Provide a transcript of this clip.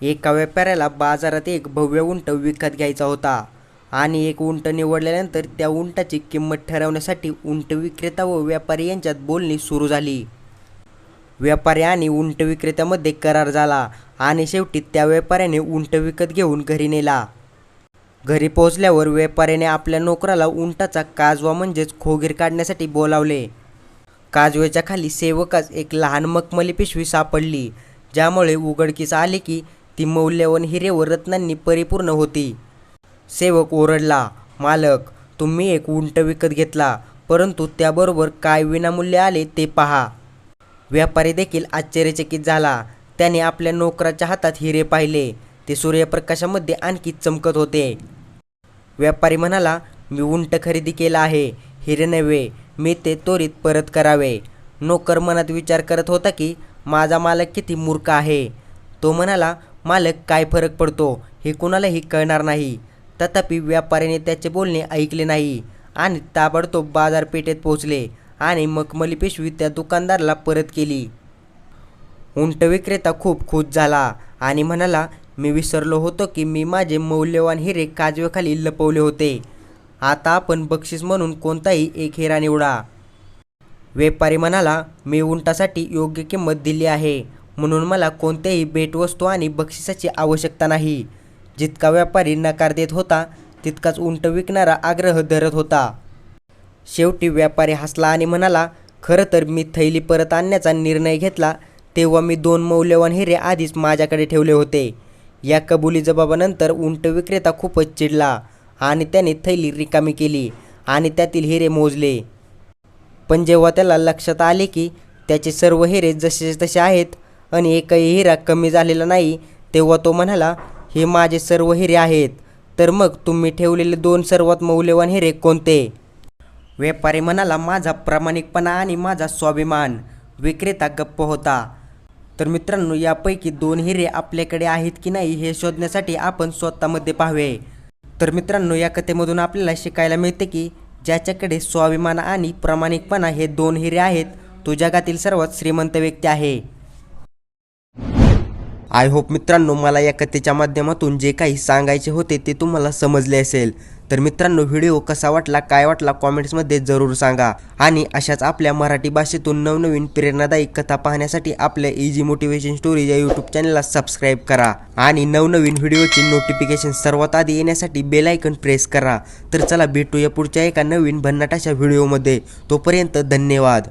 एका व्यापाऱ्याला बाजारात एक भव्य उंट विकत घ्यायचा होता आणि एक उंट निवडल्यानंतर त्या उंटाची किंमत ठरवण्यासाठी उंट विक्रेता व व्यापारी यांच्यात बोलणी सुरू झाली. व्यापारी आणि उंट विक्रेत्यामध्ये करार झाला आणि शेवटी त्या व्यापाऱ्याने उंट विकत घेऊन घरी नेला. घरी पोहोचल्यावर व्यापाऱ्याने आपल्या नोकराला उंटाचा काजवा म्हणजेच खोगीर काढण्यासाठी बोलावले. काजव्याच्या खाली सेवकास एक लहान मखमली पिशवी सापडली, ज्यामुळे उघडकीस आले की ती मौल्यवान हिरे व रत्नांनी परिपूर्ण होती. सेवक ओरडला, मालक, तुम्ही एक उंट विकत घेतला, परंतु त्याबरोबर काय विनामूल्य आले ते पहा. व्यापारी देखील आश्चर्यचकित झाला. त्याने आपल्या नोकराच्या हातात हिरे पाहिले. ते सूर्यप्रकाशामध्ये आणखी चमकत होते. व्यापारी म्हणाला, मी उंट खरेदी केला आहे, हिरे नव्हे. मी ते त्वरित परत करावे. नोकर मनात विचार करत होता की माझा मालक किती मूर्ख आहे. तो म्हणाला, मालक, काय फरक पडतो हे कुणालाही कळणार नाही. तथापि व्यापाऱ्याने त्याचे बोलणे ऐकले नाही आणि ताबडतोब बाजारपेठेत पोहोचले आणि मखमली पिशवी त्या दुकानदाराला परत केली. उंट विक्रेता खूप खुश झाला आणि म्हणाला, मी विसरलो होतो की मी माझे मौल्यवान हिरे काजव्याखाली लपवले होते. आता आपण बक्षीस म्हणून कोणताही एक हिरा निवडा. व्यापारी म्हणाला, मी उंटासाठी योग्य किंमत दिली आहे, म्हणून मला कोणत्याही भेटवस्तू आणि बक्षिसाची आवश्यकता नाही. जितका व्यापारी नकार देत होता तितकाच उंट विकणारा आग्रह धरत होता. शेवटी व्यापारी हसला आणि म्हणाला, खरं तर मी थैली परत आणण्याचा निर्णय घेतला तेव्हा मी 2 मौल्यवान हिरे आधीच माझ्याकडे ठेवले होते. या कबुली जबाबानंतर उंट विक्रेता खूपच चिडला आणि त्याने थैली रिकामी केली आणि त्यातील हिरे मोजले. पण जेव्हा त्याला लक्षात आले की त्याचे सर्व हिरे जसेच तसे आहेत आणि एकही हिरा कमी झालेला नाही, तेव्हा तो म्हणाला, हे माझे सर्व हिरे आहेत, तर मग तुम्ही ठेवलेले 2 सर्वात मौल्यवान हिरे कोणते? व्यापारी म्हणाला, माझा प्रामाणिकपणा आणि माझा स्वाभिमान. विक्रेता गप्प होता. तर मित्रांनो, यापैकी 2 हिरे आपल्याकडे आहेत की नाही हे शोधण्यासाठी आपण स्वतःमध्ये पाहावे. तर मित्रांनो, या कथेमधून आपल्याला शिकायला मिळते की ज्याच्याकडे स्वाभिमान आणि प्रामाणिकपणा हे 2 हिरे आहेत तो जगातील सर्वात श्रीमंत व्यक्ती आहे. आय होप मित्रांनो, मला या कथेच्या माध्यमातून जे काही सांगायचे होते ते तुम्हाला समजले असेल. तर मित्रांनो, व्हिडिओ कसा वाटला, काय वाटला, कॉमेंट्समध्ये जरूर सांगा. आणि अशाच आपल्या मराठी भाषेतून नवनवीन प्रेरणादायी कथा पाहण्यासाठी आपल्या इझी मोटिवेशन स्टोरी या यूट्यूब चॅनलला सबस्क्राईब करा आणि नवनवीन व्हिडिओची नोटिफिकेशन सर्वात आधी येण्यासाठी बेल आयकॉन प्रेस करा. तर चला भेटूया पुढच्या एका नवीन भन्नाट अशा व्हिडिओमध्ये. तोपर्यंत धन्यवाद.